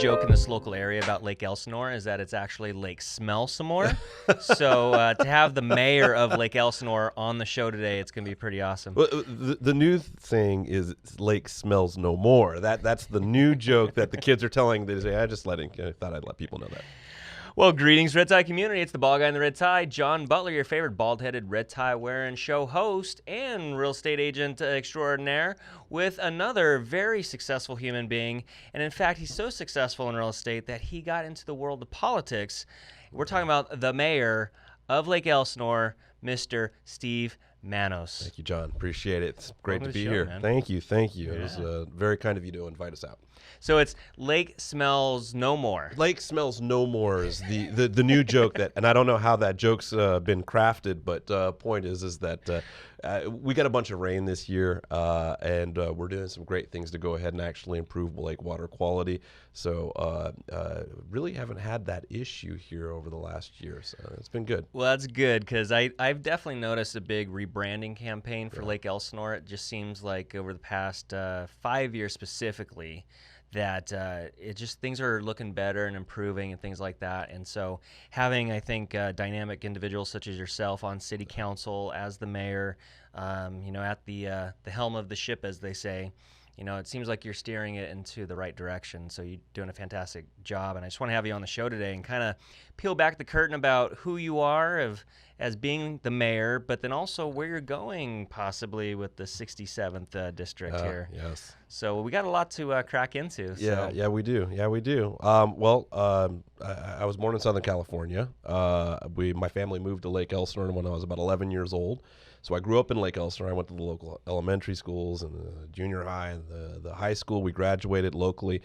joke in this local area about Lake Elsinore is that it's actually Lake Smell Some More. So to have the mayor of Lake Elsinore on the show today, it's going to be pretty awesome. Well, the new saying is Lake smells no more. That's the new joke that the kids are telling. They say, I thought I'd let people know that. Well, greetings, Red Tie community. It's the bald guy in the red tie, John Butler, your favorite bald-headed red tie wearing show host and real estate agent extraordinaire, with another very successful human being. And in fact, he's so successful in real estate that he got into the world of politics. We're talking about the mayor of Lake Elsinore, Mr. Steve Manos. Thank you, John. Appreciate it. It's great Welcome to to be the show, here. man. Thank you. Yeah. It was very kind of you to invite us out. So it's Lake Smells No More. Lake smells no more is the new joke that, and I don't know how that joke's been crafted, but point is that we got a bunch of rain this year, and we're doing some great things to go ahead and actually improve lake water quality. So really haven't had that issue here over the last year, so it's been good. Well, that's good because I've definitely noticed a big rebranding campaign for Lake Elsinore. It just seems like over the past 5 years specifically that things are looking better and improving and things like that. And so having, I think, dynamic individuals such as yourself on city council as the mayor, at the helm of the ship, as they say, it seems like you're steering it into the right direction. So you're doing a fantastic job. And I just want to have you on the show today and kind of peel back the curtain about who you are as being the mayor, but then also where you're going possibly with the 67th district here. Yes. So we got a lot to crack into. Yeah, we do. I was born in Southern California. My family moved to Lake Elsinore when I was about 11 years old. So I grew up in Lake Elsinore. I went to the local elementary schools and the junior high and the high school. We graduated locally.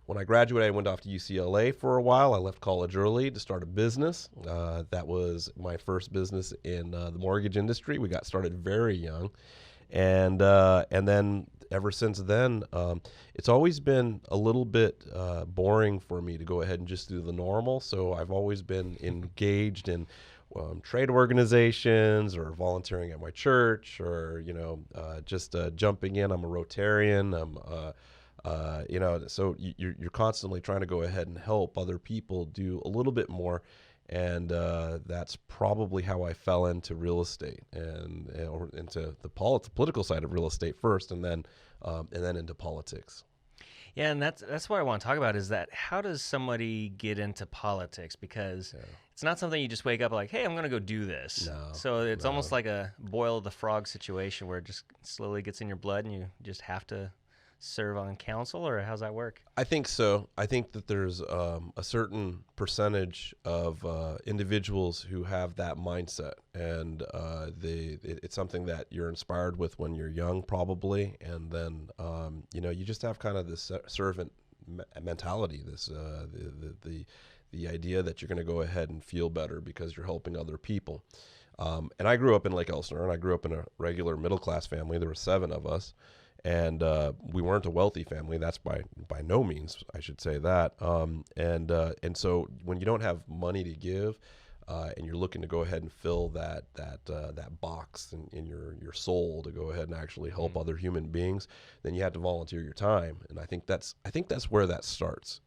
When I graduated, I went off to UCLA for a while. I left college early to start a business. That was my first business in the mortgage industry. We got started very young. And then ever since then, it's always been a little bit boring for me to go ahead and just do the normal. So I've always been engaged in trade organizations or volunteering at my church or, just jumping in. I'm a Rotarian. So you're constantly trying to go ahead and help other people do a little bit more. And that's probably how I fell into real estate or into the political side of real estate first, and then into politics. Yeah, and that's what I want to talk about is that how does somebody get into politics? Because it's not something you just wake up like, hey, I'm going to go do this. No, so it's almost like a boil the frog situation where it just slowly gets in your blood and you just have to serve on council, or how's that work? I think so. I think that there's a certain percentage of individuals who have that mindset, and it's something that you're inspired with when you're young, probably, and then you just have kind of this servant mentality, this the idea that you're going to go ahead and feel better because you're helping other people. And I grew up in Lake Elsinore, and I grew up in a regular middle class family. There were 7 of us. And we weren't a wealthy family. That's by no means, I should say that. And so when you don't have money to give, and you're looking to go ahead and fill that box in your soul to go ahead and actually help other human beings, then you have to volunteer your time. And I think that's where that starts.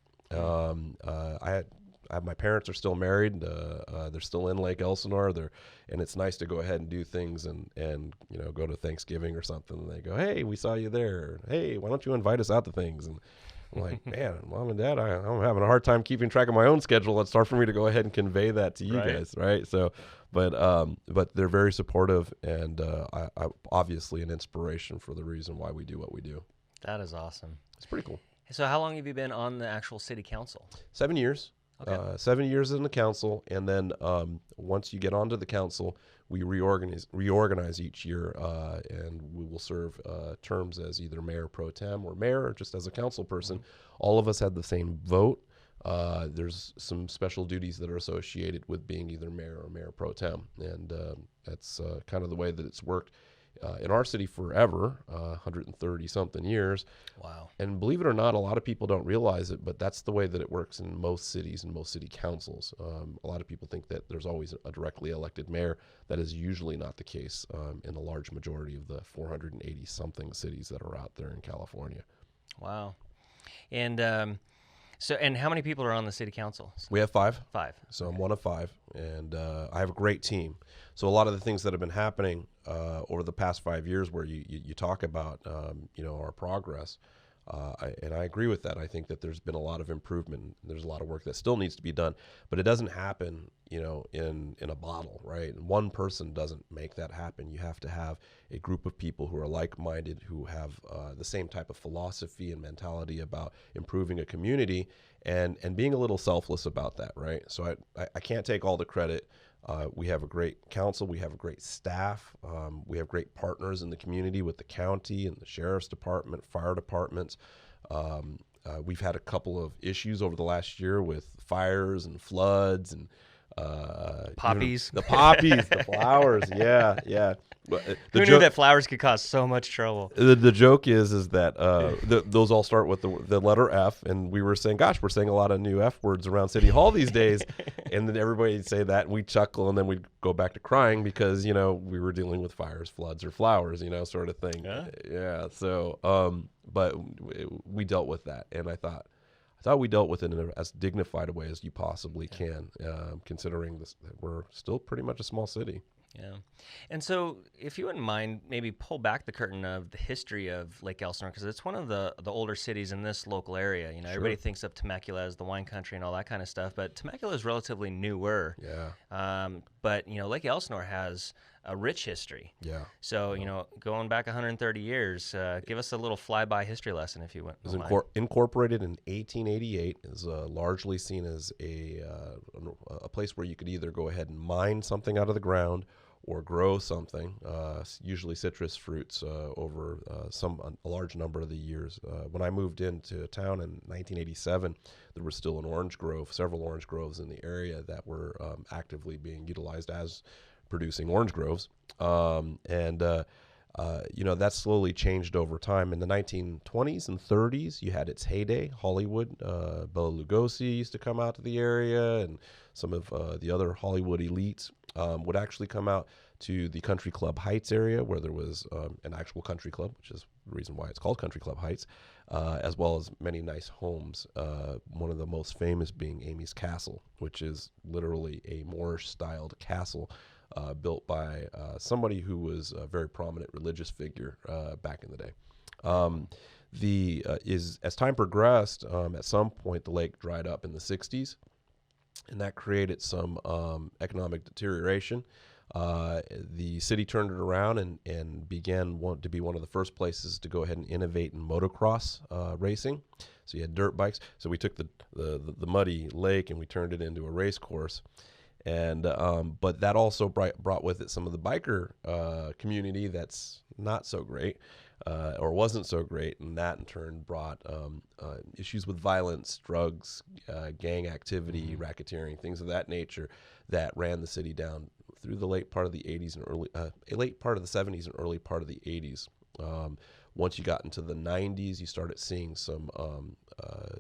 My parents are still married. They're still in Lake Elsinore. And it's nice to go ahead and do things and go to Thanksgiving or something. And they go, hey, we saw you there. Hey, why don't you invite us out to things? And I'm like, man, Mom and Dad, I'm having a hard time keeping track of my own schedule. It's hard for me to go ahead and convey that to you guys, right? So, but they're very supportive, and I obviously an inspiration for the reason why we do what we do. That is awesome. It's pretty cool. So how long have you been on the actual city council? 7 years. Okay. 7 years in the council, and then once you get onto the council, we reorganize each year, and we will serve terms as either mayor pro tem or mayor, or just as a council person. All of us had the same vote. There's some special duties that are associated with being either mayor or mayor pro tem, and that's kind of the way that it's worked in our city forever, 130-something years. Wow. And believe it or not, a lot of people don't realize it, but that's the way that it works in most cities and most city councils. A lot of people think that there's always a directly elected mayor. That is usually not the case in the large majority of the 480-something cities that are out there in California. Wow. And So, and how many people are on the city council? We have 5. Five. So I'm Okay. one of 5, and I have a great team. So a lot of the things that have been happening over the past 5 years, where you talk about our progress, and I agree with that. I think that there's been a lot of improvement. There's a lot of work that still needs to be done, but it doesn't happen, in a bottle, right? And one person doesn't make that happen. You have to have a group of people who are like-minded, who have the same type of philosophy and mentality about improving a community, and being a little selfless about that, right? So I can't take all the credit. We have a great council. We have a great staff. We have great partners in the community with the county and the sheriff's department, fire departments. We've had a couple of issues over the last year with fires and floods and even Poppies. the poppies, the flowers. Yeah, yeah. But, the Who knew joke, that flowers could cause so much trouble? the joke is that those all start with the letter F, and we were saying, gosh, we're saying a lot of new F words around City Hall these days, and then everybody would say that, and we'd chuckle, and then we'd go back to crying because we were dealing with fires, floods, or flowers, sort of thing. Yeah. Yeah. So, but we dealt with that, and I thought we dealt with it in as dignified a way as you possibly can, considering that we're still pretty much a small city. Yeah. And so, if you wouldn't mind, maybe pull back the curtain of the history of Lake Elsinore, because it's one of the older cities in this local area. Everybody thinks of Temecula as the wine country and all that kind of stuff, but Temecula is relatively newer. Yeah. But Lake Elsinore has a rich history. Yeah. So, going back 130 years, give us a little flyby history lesson, if you wouldn't It was mind. incorporated in 1888. Is largely seen as a place where you could either go ahead and mine something out of the ground or grow something, usually citrus fruits, over a large number of the years. When I moved into town in 1987, there was still several orange groves in the area that were actively being utilized as producing orange groves. That slowly changed over time. In the 1920s and 30s, you had its heyday. Hollywood, Bela Lugosi used to come out to the area, and some of the other Hollywood elites would actually come out to the Country Club Heights area, where there was an actual country club, which is the reason why it's called Country Club Heights, as well as many nice homes. One of the most famous being Amy's Castle, which is literally a Moorish-styled castle built by somebody who was a very prominent religious figure back in the day. As time progressed, at some point the lake dried up in the 60s, and that created some economic deterioration. The city turned it around and began to be one of the first places to go ahead and innovate in motocross racing. So you had dirt bikes. So we took the muddy lake and we turned it into a race course. And but that also brought with it some of the biker community that's not so great, or wasn't so great, and that in turn brought issues with violence, drugs, gang activity, racketeering, things of that nature that ran the city down through the late part of the 80s and late part of the 70s and early part of the 80s. Once you got into the 90s, you started seeing some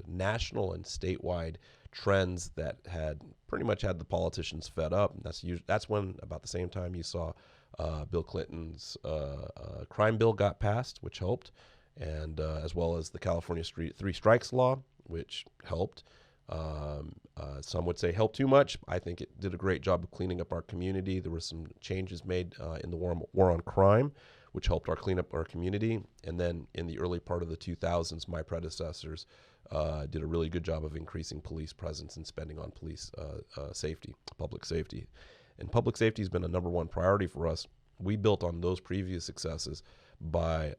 national and statewide trends that had pretty much had the politicians fed up. And that's when, about the same time, you saw Bill Clinton's crime bill got passed, which helped, and as well as the California Three Strikes Law, which helped. Some would say helped too much. I think it did a great job of cleaning up our community. There were some changes made in the war on crime, which helped clean up our community. And then in the early part of the 2000s, my predecessors did a really good job of increasing police presence and spending on police safety, public safety. And public safety has been a number one priority for us. We built on those previous successes by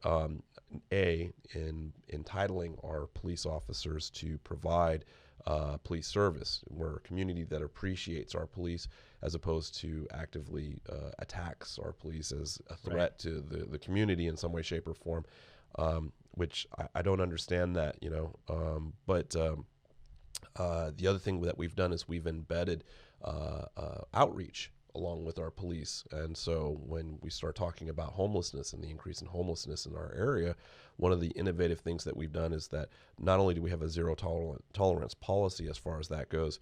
in entitling our police officers to provide police service. We're a community that appreciates our police as opposed to actively attacks our police as a threat to the community in some way, shape, or form, which I don't understand that, but the other thing that we've done is we've embedded outreach along with our police. And so when we start talking about homelessness and the increase in homelessness in our area, one of the innovative things that we've done is that not only do we have a zero tolerance policy as far as that goes,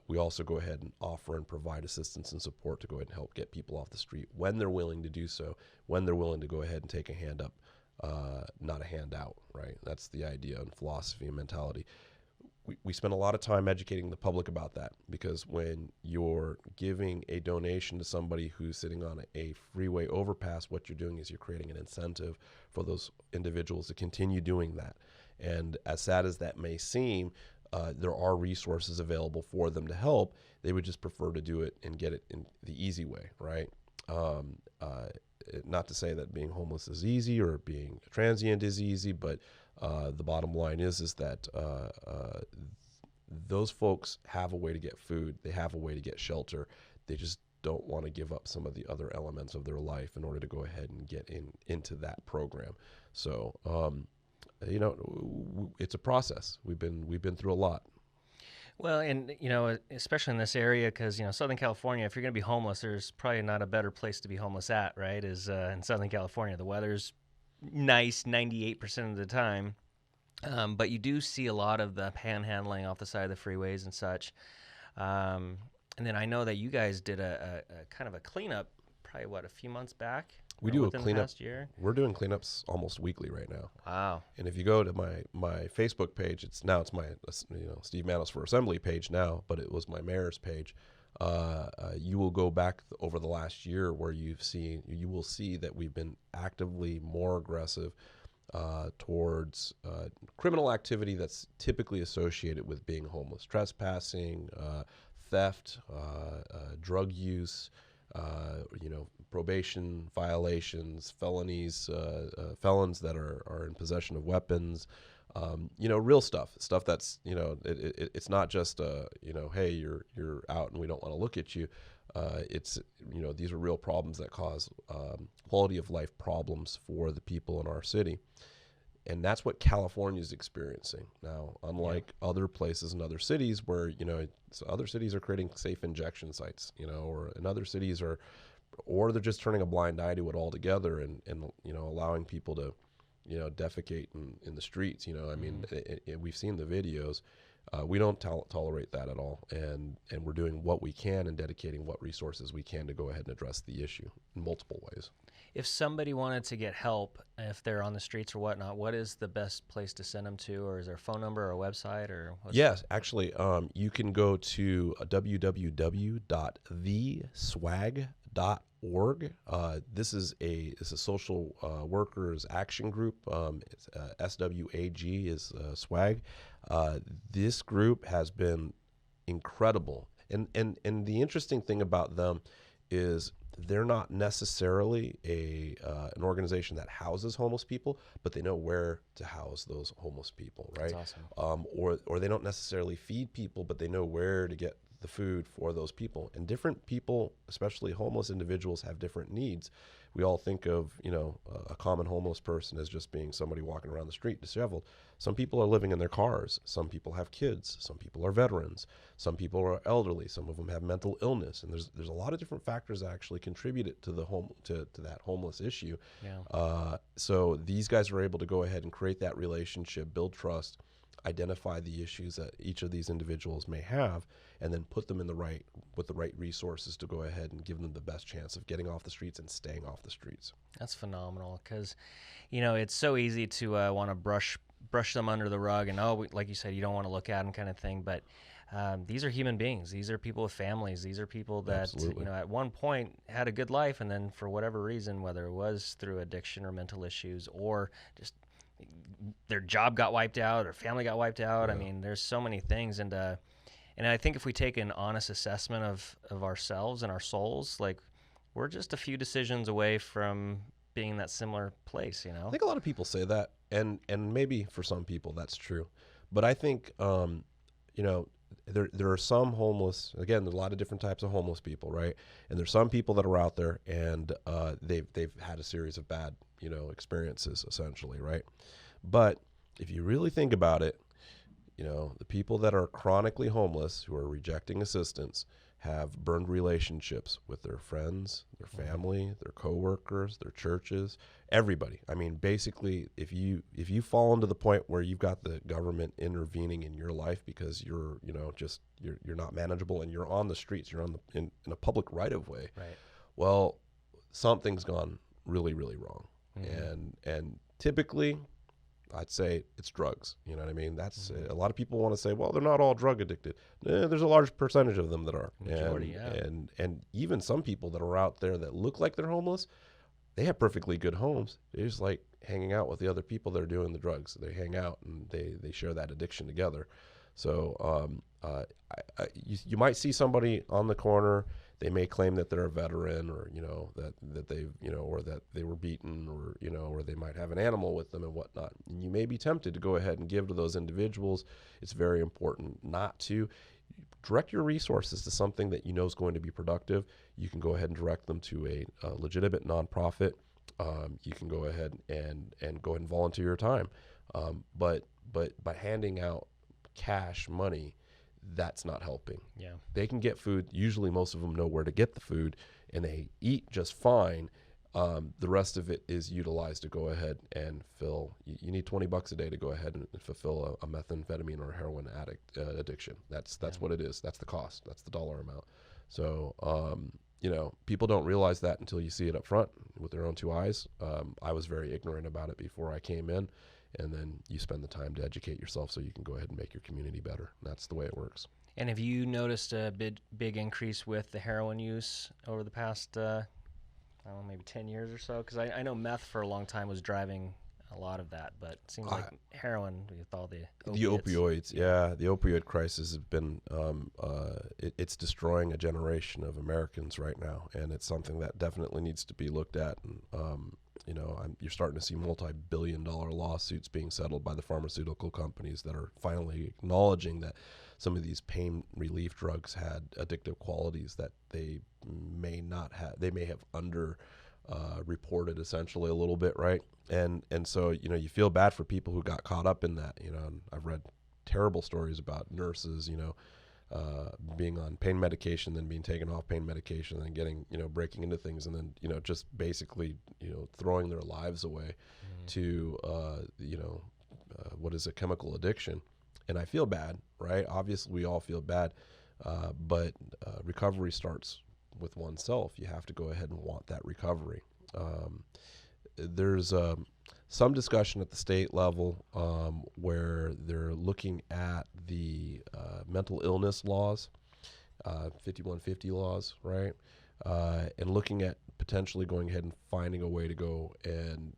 we also go ahead and offer and provide assistance and support to go ahead and help get people off the street when they're willing to do so, when they're willing to go ahead and take a hand up, not a handout, right? That's the idea and philosophy and mentality. we spend a lot of time educating the public about that, because when you're giving a donation to somebody who's sitting on a freeway overpass, what you're doing is you're creating an incentive for those individuals to continue doing that. And as sad as that may seem, there are resources available for them to help. They would just prefer to do it and get it in the easy way, right? Not to say that being homeless is easy or being transient is easy, but the bottom line is that those folks have a way to get food. They have a way to get shelter. They just don't want to give up some of the other elements of their life in order to go ahead and get into that program. So, it's a process. We've been through a lot. Well, and especially in this area, because Southern California, if you're going to be homeless, there's probably not a better place to be homeless at, right? Is in Southern California. The weather's nice 98% of the time, but you do see a lot of the panhandling off the side of the freeways and such. And then I know that you guys did a kind of a cleanup, probably a few months back. We do a within the cleanup. past year. We're doing cleanups almost weekly right now. Wow. And if you go to my Facebook page, it's my Steve Manos for Assembly page now, but it was my mayor's page. You will go back over the last year where you will see that we've been actively more aggressive towards criminal activity that's typically associated with being homeless: trespassing, theft, drug use, probation violations, felonies, felons that are in possession of weapons, real stuff that's, it's not just, hey, you're out and we don't want to look at you. It's, these are real problems that cause quality of life problems for the people in our city. And that's what California is experiencing now, unlike other places in other cities where, other cities are creating safe injection sites, or in other cities or they're just turning a blind eye to it altogether and allowing people to, defecate in the streets. I mean, we've seen the videos. We don't tolerate that at all. And we're doing what we can and dedicating what resources we can to go ahead and address the issue in multiple ways. If somebody wanted to get help, if they're on the streets or whatnot, what is the best place to send them to? Or is there a phone number or a website? Or yes, actually, you can go to www.theswag.org. This is a social workers action group. It's SWAG is SWAG. This group has been incredible, and the interesting thing about them is they're not necessarily an organization that houses homeless people, but they know where to house those homeless people, right? That's awesome. Or they don't necessarily feed people, but they know where to get the food for those people. And different people, especially homeless individuals, have different needs. We all think of, a common homeless person as just being somebody walking around the street disheveled. Some people are living in their cars. Some people have kids. Some people are veterans. Some people are elderly. Some of them have mental illness. And there's a lot of different factors that actually contributed to to that homeless issue. Yeah. So these guys are able to go ahead and create that relationship, build trust, identify the issues that each of these individuals may have, and then put them with the right resources to go ahead and give them the best chance of getting off the streets and staying off the streets. That's phenomenal, because it's so easy to want to brush them under the rug, and like you said, you don't want to look at them, kind of thing. But these are human beings. These are people with families. These are people that Absolutely. at one point had a good life, and then for whatever reason, whether it was through addiction or mental issues or just their job got wiped out or family got wiped out. Yeah. I mean, there's so many things, and I think if we take an honest assessment of ourselves and our souls, like, we're just a few decisions away from being in that similar place. I think a lot of people say that, and maybe for some people that's true, but I think there are some homeless. Again, there's a lot of different types of homeless people, right? And there's some people that are out there and they've had a series of bad experiences, essentially, right? But if you really think about it, the people that are chronically homeless who are rejecting assistance have burned relationships with their friends, their family, their coworkers, their churches, everybody. I mean, basically, if you fall into the point where you've got the government intervening in your life because you're not manageable and you're on the streets, you're in a public right of way. Right. Well, something's gone really, really wrong. Mm-hmm. And typically, I'd say it's drugs. You know what I mean? That's Mhm. a lot of people want to say, well, they're not all drug addicted. There's a large percentage of them that are, Majority, yeah. and even some people that are out there that look like they're homeless, they have perfectly good homes. They just like hanging out with the other people that are doing the drugs. They hang out and they share that addiction together. So you might see somebody on the corner. They may claim that they're a veteran, or that they've or that they were beaten, or or they might have an animal with them and whatnot. And you may be tempted to go ahead and give to those individuals. It's very important not to direct your resources to something that you know is going to be productive. You can go ahead and direct them to a legitimate nonprofit. You can go ahead and go ahead and volunteer your time. But by handing out cash money, that's not helping. Yeah. They can get food. Usually, most of them know where to get the food, and they eat just fine. The rest of it is utilized to go ahead and fill. You need $20 a day to go ahead and fulfill a methamphetamine or a heroin addiction. That's Yeah. what it is. That's the cost. That's the dollar amount. So people don't realize that until you see it up front with their own two eyes. I was very ignorant about it before I came in, and then you spend the time to educate yourself so you can go ahead and make your community better. That's the way it works. And have you noticed a big increase with the heroin use over the past, I don't know, maybe 10 years or so? Because I know meth for a long time was driving a lot of that, but it seems like heroin with all the The opiates. opioids, yeah, the opioid crisis has been it's destroying a generation of Americans right now, and it's something that definitely needs to be looked at. And you're starting to see multi-billion-dollar lawsuits being settled by the pharmaceutical companies that are finally acknowledging that some of these pain relief drugs had addictive qualities that they may not have. They may have under reported essentially a little bit, right? And so you feel bad for people who got caught up in that. And I've read terrible stories about nurses, being on pain medication, then being taken off pain medication, and getting breaking into things, and then just basically throwing their lives away to what is a chemical addiction. And I feel bad, right? Obviously, we all feel bad, but recovery starts with oneself. You have to go ahead and want that recovery. There's some discussion at the state level where they're looking at the mental illness laws, 5150 laws, right? And looking at potentially going ahead and finding a way to go and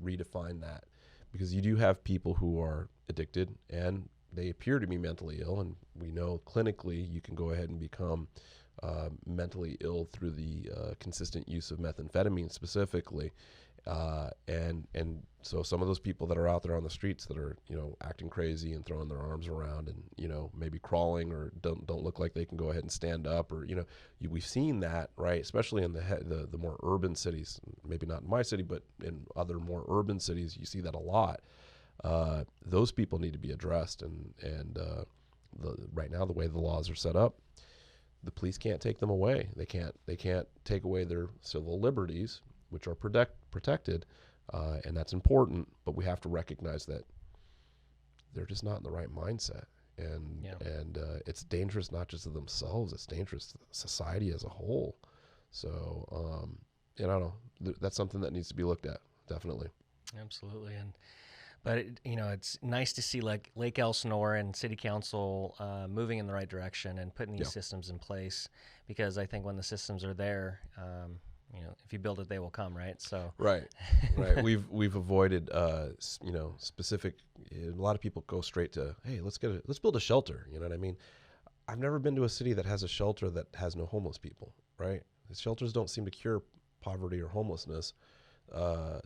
redefine that, because you do have people who are addicted and they appear to be mentally ill, and we know clinically you can go ahead and become mentally ill through the consistent use of methamphetamine specifically, and so some of those people that are out there on the streets that are acting crazy and throwing their arms around and maybe crawling or don't look like they can go ahead and stand up, or we've seen that, right, especially in the more urban cities. Maybe not in my city, but in other more urban cities you see that a lot. Those people need to be addressed, and right now the way the laws are set up, the police can't take them away. They can't take away their civil liberties, which are protected, and that's important. But we have to recognize that they're just not in the right mindset, and Yeah. it's dangerous not just to themselves; it's dangerous to society as a whole. So, I don't know. That's something that needs to be looked at, definitely. Absolutely. But it's nice to see like Lake Elsinore and City Council moving in the right direction and putting these Yeah. systems in place, because I think when the systems are there, if you build it, they will come, right? So Right, right. We've avoided, specific. A lot of people go straight to, hey, let's build a shelter. You know what I mean? I've never been to a city that has a shelter that has no homeless people. Right? The shelters don't seem to cure poverty or homelessness.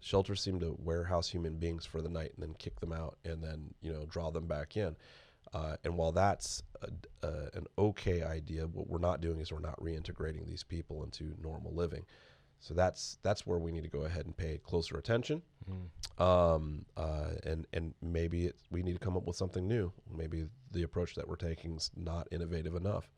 Shelters seem to warehouse human beings for the night and then kick them out and then draw them back in. And while that's an okay idea, what we're not doing is we're not reintegrating these people into normal living. So that's where we need to go ahead and pay closer attention. And maybe we need to come up with something new. Maybe the approach that we're taking is not innovative enough.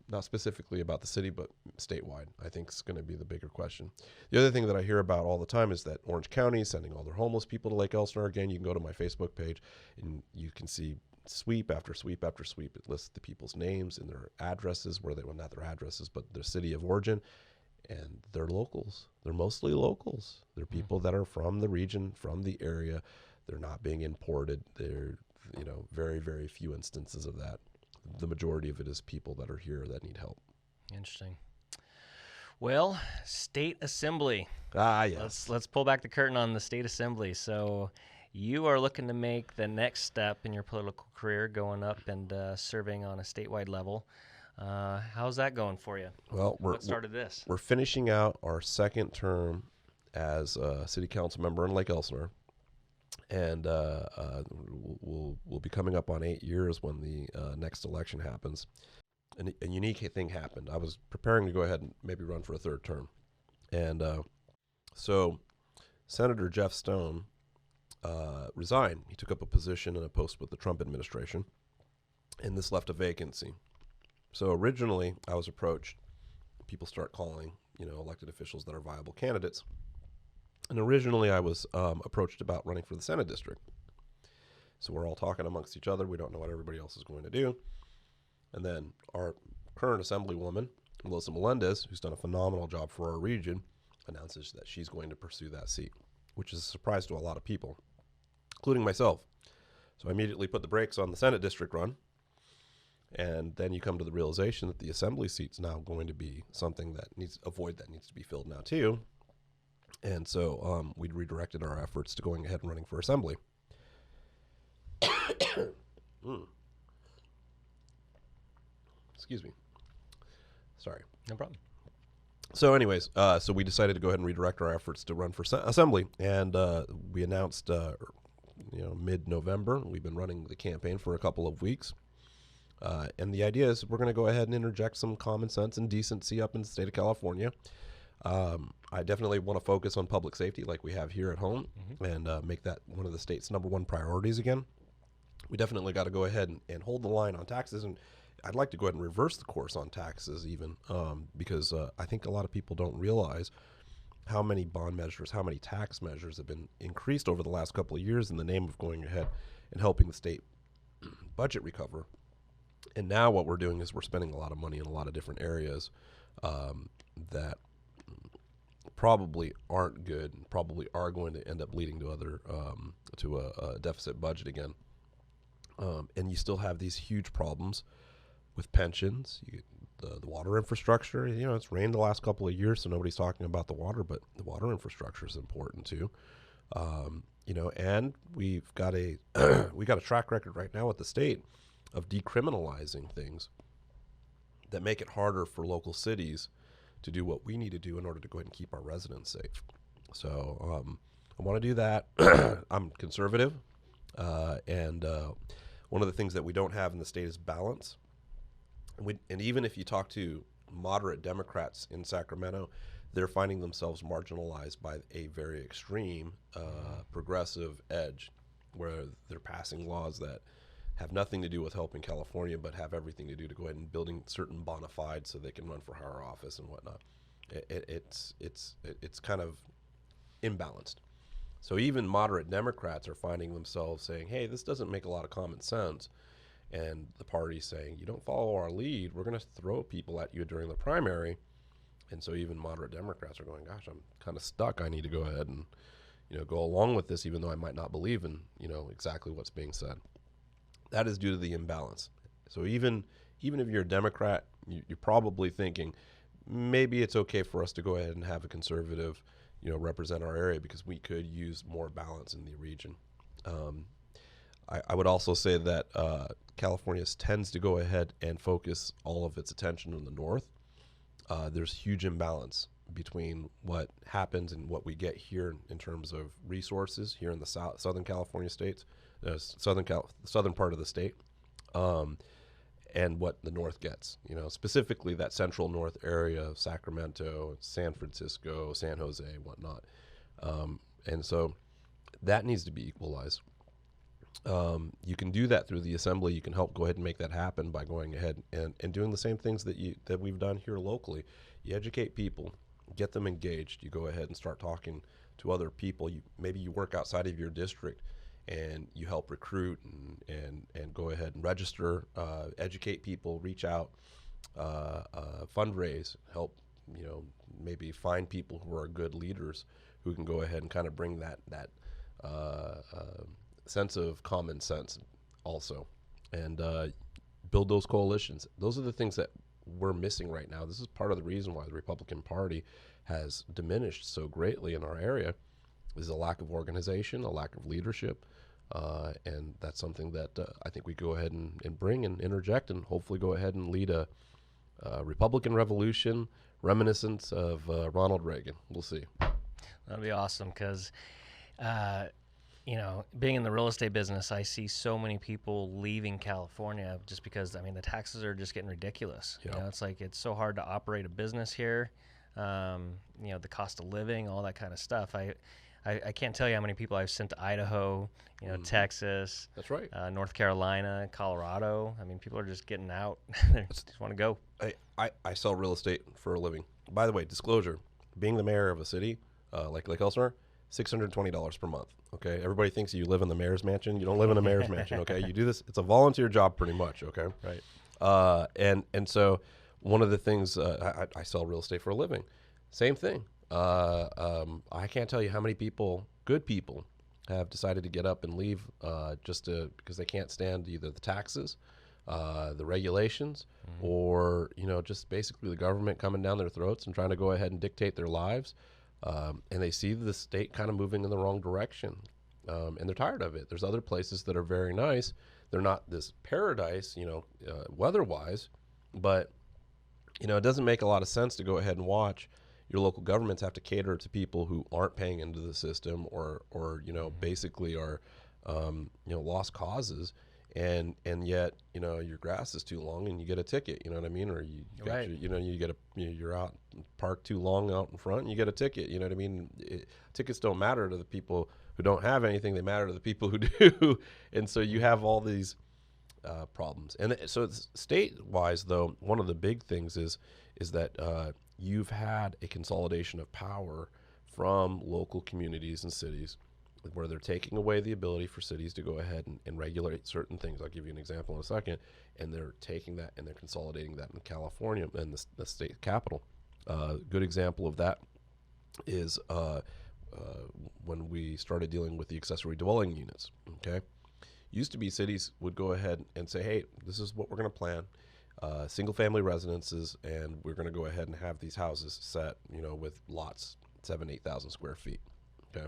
Not specifically about the city, but statewide, I think is going to be the bigger question. The other thing that I hear about all the time is that Orange County is sending all their homeless people to Lake Elsinore. Again, you can go to my Facebook page and you can see sweep after sweep after sweep. It lists the people's names and their addresses, not their addresses, but their city of origin. And they're locals. They're mostly locals. They're people that are from the region, from the area. They're not being imported. They're, very, very few instances of that. The majority of it is people that are here that need help. Interesting. Well, state assembly. Ah, Let's yes. let's pull back the curtain on the state assembly. So, you are looking to make the next step in your political career, going up and serving on a statewide level. How's that going for you? Well, What started this? we're finishing out our second term as a city council member in Lake Elsinore, and we'll be coming up on 8 years when the next election happens. And a unique thing happened. I was preparing to go ahead and maybe run for a third term, and so Senator Jeff Stone resigned. He took up a position and a post with the Trump administration, and this left a vacancy. So originally, I was approached. People start calling, elected officials that are viable candidates. And originally, I was approached about running for the Senate district. So we're all talking amongst each other. We don't know what everybody else is going to do. And then our current Assemblywoman, Melissa Melendez, who's done a phenomenal job for our region, announces that she's going to pursue that seat, which is a surprise to a lot of people, including myself. So I immediately put the brakes on the Senate district run. And then you come to the realization that the assembly seat's now going to be something that needs to be filled now too. And so we redirected our efforts to going ahead and running for assembly. Excuse me. Sorry. No problem. So anyways, so we decided to go ahead and redirect our efforts to run for assembly. And we announced, mid-November. We've been running the campaign for a couple of weeks. And the idea is we're going to go ahead and interject some common sense and decency up in the state of California. I definitely want to focus on public safety like we have here at home, and make that one of the state's number one priorities again. We definitely got to go ahead and hold the line on taxes, and I'd like to go ahead and reverse the course on taxes even, because I think a lot of people don't realize how many bond measures, how many tax measures have been increased over the last couple of years in the name of going ahead and helping the state budget recover. And now what we're doing is we're spending a lot of money in a lot of different areas that probably aren't good and probably are going to end up leading to a deficit budget again. And you still have these huge problems with pensions, the water infrastructure. It's rained the last couple of years, so nobody's talking about the water, but the water infrastructure is important too. And we've got a track record right now with the state of decriminalizing things that make it harder for local cities to do what we need to do in order to go ahead and keep our residents safe. So I want to do that. I'm conservative, and one of the things that we don't have in the state is balance. And even if you talk to moderate Democrats in Sacramento, they're finding themselves marginalized by a very extreme progressive edge, where they're passing laws that have nothing to do with helping California, but have everything to do to go ahead and building certain bona fides so they can run for higher office and whatnot. It's kind of imbalanced. So even moderate Democrats are finding themselves saying, "Hey, this doesn't make a lot of common sense," and the party's saying, "You don't follow our lead, we're going to throw people at you during the primary." And so even moderate Democrats are going, "Gosh, I'm kind of stuck. I need to go ahead and go along with this, even though I might not believe in exactly what's being said." That is due to the imbalance. So even if you're a Democrat, you're probably thinking maybe it's okay for us to go ahead and have a conservative, represent our area, because we could use more balance in the region. I would also say that California tends to go ahead and focus all of its attention on the north. There's huge imbalance between what happens and what we get here in terms of resources here in the Southern California states, southern part of the state, and what the north gets. Specifically that central north area of Sacramento, San Francisco, San Jose, whatnot. And so that needs to be equalized. You can do that through the assembly. You can help go ahead and make that happen by going ahead and doing the same things that we've done here locally. You educate people, get them engaged. You go ahead and start talking to other people. Maybe you work outside of your district and you help recruit and go ahead and register, educate people, reach out, fundraise, help, maybe find people who are good leaders who can go ahead and kind of bring that sense of common sense also, and build those coalitions. Those are the things that we're missing right now. This is part of the reason why the Republican Party has diminished so greatly in our area, is a lack of organization, a lack of leadership, and that's something that I think we go ahead and bring and interject, and hopefully go ahead and lead a Republican revolution reminiscent of Ronald Reagan. We'll see. That'd be awesome because, being in the real estate business, I see so many people leaving California just because, the taxes are just getting ridiculous. Yeah. It's like it's so hard to operate a business here. The cost of living, all that kind of stuff. I can't tell you how many people I've sent to Idaho, Texas. That's right. North Carolina, Colorado. People are just getting out. They just want to go. I sell real estate for a living. By the way, disclosure, being the mayor of a city like Elsinore, $620 per month. Okay, everybody thinks you live in the mayor's mansion. You don't live in a mayor's mansion. Okay, you do this. It's a volunteer job, pretty much. Okay, Right. And so one of the things I sell real estate for a living. Same thing. I can't tell you how many people, good people, have decided to get up and leave because they can't stand either the taxes, the regulations, or just basically the government coming down their throats and trying to go ahead and dictate their lives. And they see the state kind of moving in the wrong direction, and they're tired of it. There's other places that are very nice. They're not this paradise, weather-wise, but it doesn't make a lot of sense to go ahead and watch your local governments have to cater to people who aren't paying into the system, or basically are lost causes, and yet your grass is too long and you get a ticket, or you Right. you get you're out parked too long out in front and you get a ticket, tickets don't matter to the people who don't have anything, they matter to the people who do. And so you have all these problems. And so it's state-wise, though, one of the big things is that you've had a consolidation of power from local communities and cities, where they're taking away the ability for cities to go ahead and regulate certain things. I'll give you an example in a second. And they're taking that and they're consolidating that in California and the state capital. Good example of that is when we started dealing with the accessory dwelling units. Okay, used to be cities would go ahead and say, hey, this is what we're going to plan. Single family residences, and we're going to go ahead and have these houses set, with lots 7,000-8,000 square feet. Okay.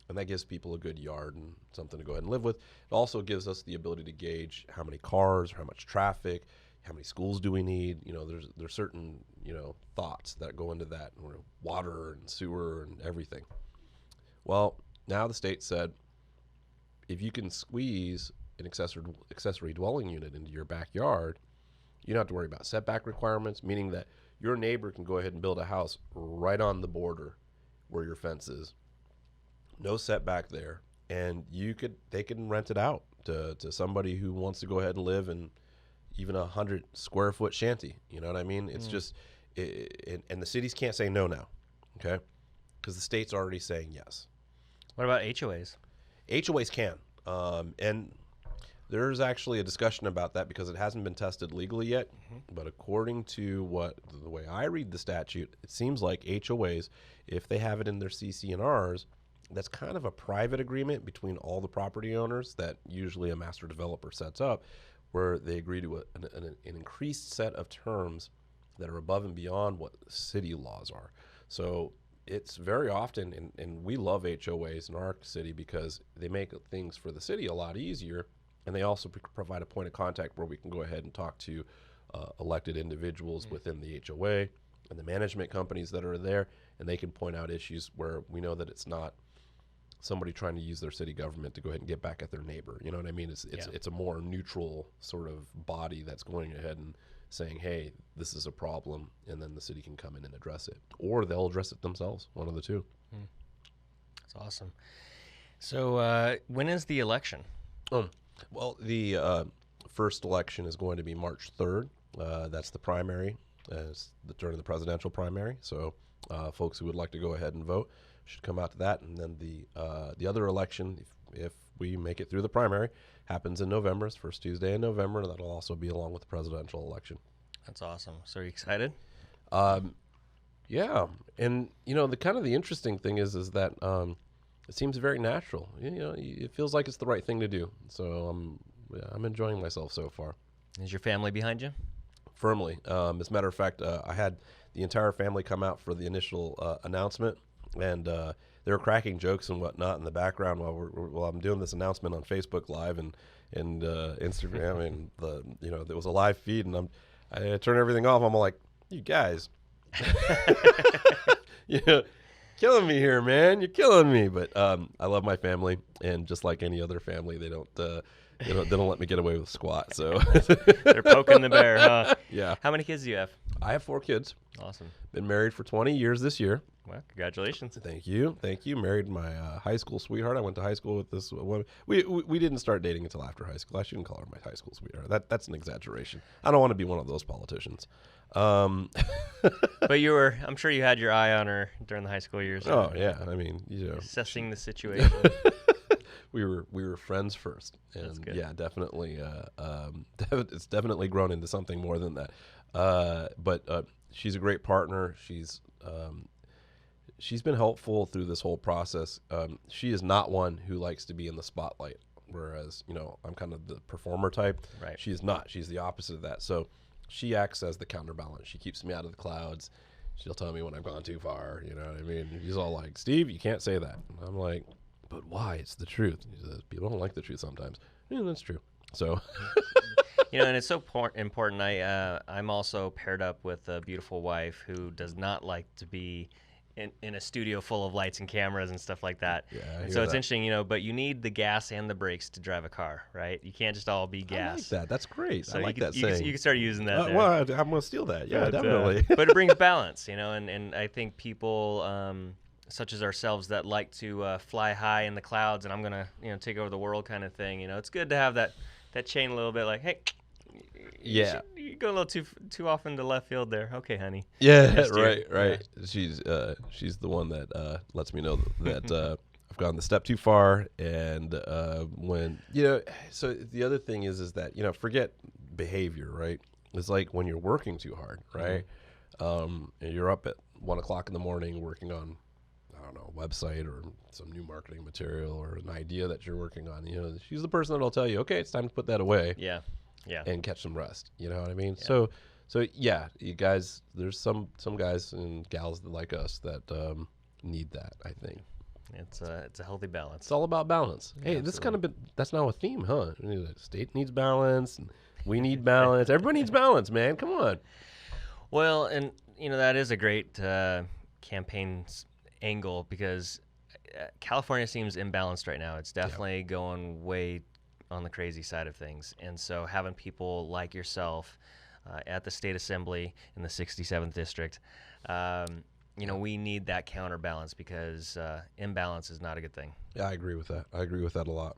And that gives people a good yard and something to go ahead and live with. It also gives us the ability to gauge how many cars, how much traffic, how many schools do we need. There's certain, thoughts that go into that, water and sewer and everything. Well, now the state said, if you can squeeze an accessory dwelling unit into your backyard, you don't have to worry about setback requirements, meaning that your neighbor can go ahead and build a house right on the border where your fence is. No setback there, and they can rent it out to somebody who wants to go ahead and live in even 100 square foot shanty. You know what I mean? It's just, and the cities can't say no now, okay? Because the state's already saying yes. What about HOAs? HOAs can, and there's actually a discussion about that because it hasn't been tested legally yet. But according to the way I read the statute, it seems like HOAs, if they have it in their CC&Rs, that's kind of a private agreement between all the property owners that usually a master developer sets up, where they agree to an increased set of terms that are above and beyond what city laws are. So it's very often, and we love HOAs in our city because they make things for the city a lot easier, and they also provide a point of contact where we can go ahead and talk to elected individuals within the HOA and the management companies that are there, and they can point out issues where we know that it's not somebody trying to use their city government to go ahead and get back at their neighbor. You know what I mean? It's a more neutral sort of body that's going ahead and saying, hey, this is a problem, and then the city can come in and address it. Or they'll address it themselves, one of the two. That's awesome. So when is the election? Well, the first election is going to be March 3rd. That's the primary, during the presidential primary. So folks who would like to go ahead and vote should come out to that. And then the other election, if we make it through the primary, happens in November. It's first Tuesday in November, and that'll also be along with the presidential election. That's awesome. So are you excited? Yeah. And, the kind of the interesting thing is that it seems very natural. It feels like it's the right thing to do. So I'm enjoying myself so far. Is your family behind you? Firmly. As a matter of fact, I had the entire family come out for the initial announcement, and they were cracking jokes and whatnot in the background while I'm doing this announcement on Facebook Live and Instagram, and there was a live feed, and I turn everything off. I'm like, you guys, killing me here, man. You're killing me. But I love my family, and just like any other family, they don't let me get away with squat. So They're poking the bear, huh? Yeah. How many kids do you have? I have 4 kids. Awesome. Been married for 20 years this year. Well, congratulations. Thank you. Married my high school sweetheart. I went to high school with this woman. We didn't start dating until after high school. I shouldn't call her my high school sweetheart. That's an exaggeration. I don't want to be one of those politicians. But I'm sure you had your eye on her during the high school years. Oh yeah, I mean, assessing the situation. we were friends first, and That's good. Yeah, definitely. It's definitely grown into something more than that. But she's a great partner. She's been helpful through this whole process. She is not one who likes to be in the spotlight, whereas I'm kind of the performer type. Right. She is not. She's the opposite of that. So she acts as the counterbalance. She keeps me out of the clouds. She'll tell me when I've gone too far. You know what I mean? She's all like, "Steve, you can't say that." And I'm like, "But why? It's the truth." She says, "People don't like the truth sometimes." Yeah, that's true. So. And it's so important. I'm also paired up with a beautiful wife who does not like to be in a studio full of lights and cameras and stuff like that. Yeah, so it's interesting, but you need the gas and the brakes to drive a car, right? You can't just all be gas. I like that. That's great. So I like that saying. You can start using that. Well, I'm going to steal that. Yeah, but, definitely. But it brings balance, and I think people such as ourselves that like to fly high in the clouds and I'm going to take over the world kind of thing. It's good to have that chain a little bit like, hey, yeah, you go a little too often to left field there. Okay, honey. Yeah, right. Yeah. She's the one that lets me know that I've gone the step too far, and when So the other thing is that forget behavior, right? It's like when you're working too hard, right? And you're up at 1 o'clock in the morning working on, I don't know, a website or some new marketing material or an idea that you're working on. She's the person that'll tell you, okay, it's time to put that away. Yeah. And catch some rest. You know what I mean? Yeah. So yeah, you guys, there's some guys and gals that like us that need that, I think. It's a healthy balance. It's all about balance. Hey, Yeah, this is absolutely. that's now a theme, huh? The state needs balance, and we need balance. Everybody needs balance, man. Come on. Well, and that is a great campaign angle because California seems imbalanced right now. It's definitely going way on the crazy side of things, and so having people like yourself at the state assembly in the 67th district, we need that counterbalance because imbalance is not a good thing. Yeah, I agree with that. I agree with that a lot.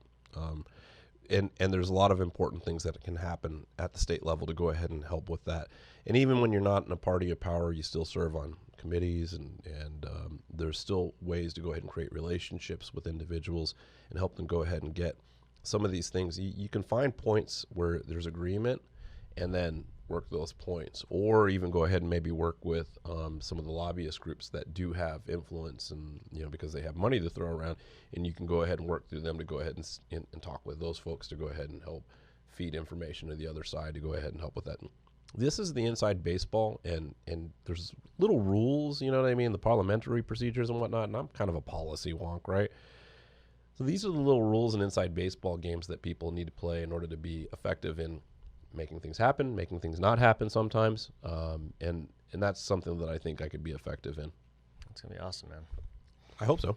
And there's a lot of important things that can happen at the state level to go ahead and help with that. And even when you're not in a party of power, you still serve on committees, and there's still ways to go ahead and create relationships with individuals and help them go ahead and get some of these things. You can find points where there's agreement and then work those points, or even go ahead and maybe work with some of the lobbyist groups that do have influence, and because they have money to throw around, and you can go ahead and work through them to go ahead and talk with those folks to go ahead and help feed information to the other side to go ahead and help with that. This is the inside baseball, and there's little rules, you know what I mean, the parliamentary procedures and whatnot, and I'm kind of a policy wonk, right? So these are the little rules and inside baseball games that people need to play in order to be effective in making things happen, making things not happen sometimes, and that's something that I think I could be effective in. It's going to be awesome, man. I hope so.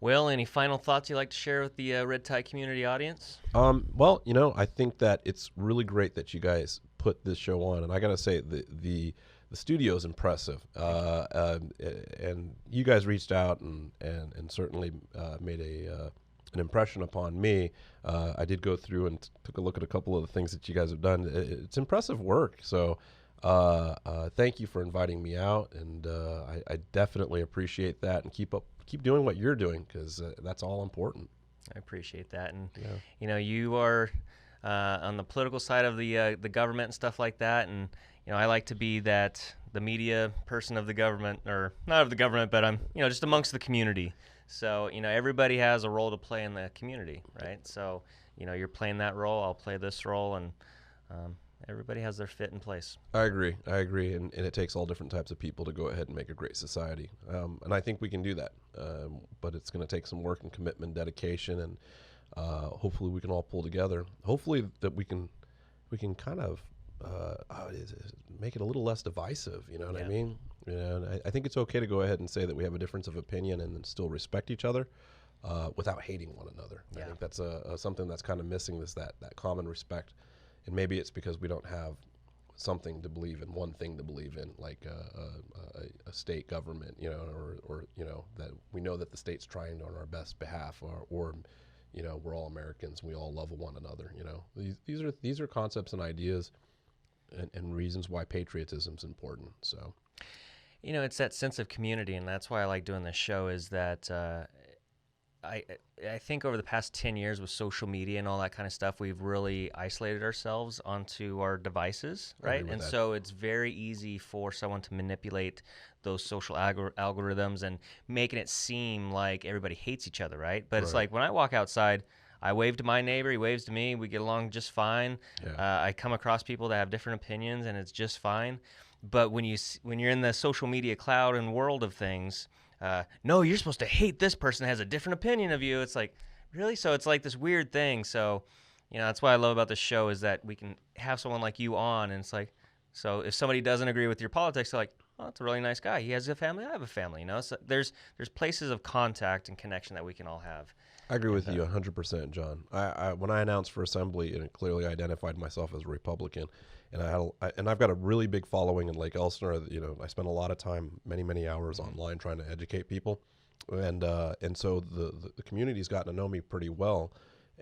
Well, any final thoughts you'd like to share with the Red Tie community audience? Well, I think that it's really great that you guys put this show on, and I got to say the studio is impressive, and you guys reached out and certainly made an impression upon me. I did go through and took a look at a couple of the things that you guys have done. It's impressive work. So thank you for inviting me out, and I definitely appreciate that. And keep doing what you're doing, because that's all important. I appreciate that, and you are on the political side of the government and stuff like that, and I like to be the media person of the government, or not of the government, but I'm just amongst the community. So, everybody has a role to play in the community, right? So, you're playing that role, I'll play this role, and um, everybody has their fit in place. I agree. And it takes all different types of people to go ahead and make a great society. And I think we can do that. But it's going to take some work and commitment, dedication, and hopefully we can all pull together. Hopefully that we can kind of make it a little less divisive. You know what I mean? And I think it's okay to go ahead and say that we have a difference of opinion and then still respect each other without hating one another. I think that's something that's kind of missing, that common respect. And maybe it's because we don't have something to believe in, one thing to believe in, like a state government, or that we know that the state's trying on our best behalf, or we're all Americans, we all love one another. These are concepts and ideas and reasons why patriotism is important. So, it's that sense of community, and that's why I like doing this show. Is that I think over the past 10 years with social media and all that kind of stuff, we've really isolated ourselves onto our devices, right? And so it's very easy for someone to manipulate those social algorithms and making it seem like everybody hates each other, right? But it's like when I walk outside, I wave to my neighbor, he waves to me, we get along just fine. I come across people that have different opinions, and it's just fine. But when you're in the social media cloud and world of things, no, you're supposed to hate this person that has a different opinion of you. It's like, really? So it's like this weird thing. So, that's what I love about this show, is that we can have someone like you on, and it's like, so if somebody doesn't agree with your politics, they're like, oh, that's a really nice guy. He has a family. I have a family. So there's places of contact and connection that we can all have. I agree with you 100%, John. When I announced for assembly, and it clearly identified myself as a Republican, and I've got a really big following in Lake Elsinore. I spend a lot of time, many hours online trying to educate people, and so the community's gotten to know me pretty well,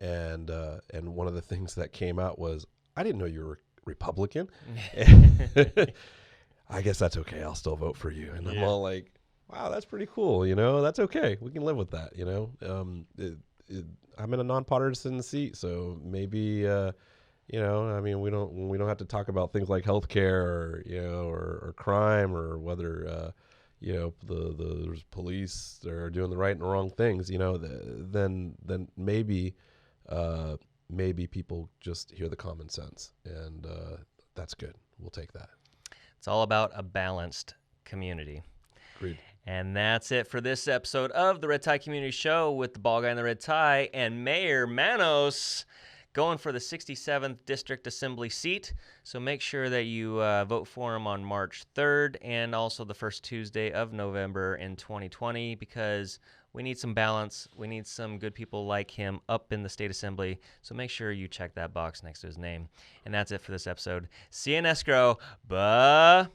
and one of the things that came out was, I didn't know you were Republican. I guess that's okay. I'll still vote for you. And I'm all like, wow, that's pretty cool. That's okay. We can live with that. I'm in a nonpartisan seat, so maybe, we don't have to talk about things like healthcare or crime, or whether, there's police that are doing the right and the wrong things, then maybe people just hear the common sense, and that's good. We'll take that. It's all about a balanced community. Agreed. And that's it for this episode of the Red Tie Community Show with the ball guy in the red tie and Mayor Manos going for the 67th District Assembly seat. So make sure that you vote for him on March 3rd and also the first Tuesday of November in 2020, because we need some balance. We need some good people like him up in the state assembly. So make sure you check that box next to his name. And that's it for this episode. See you in escrow. Bye.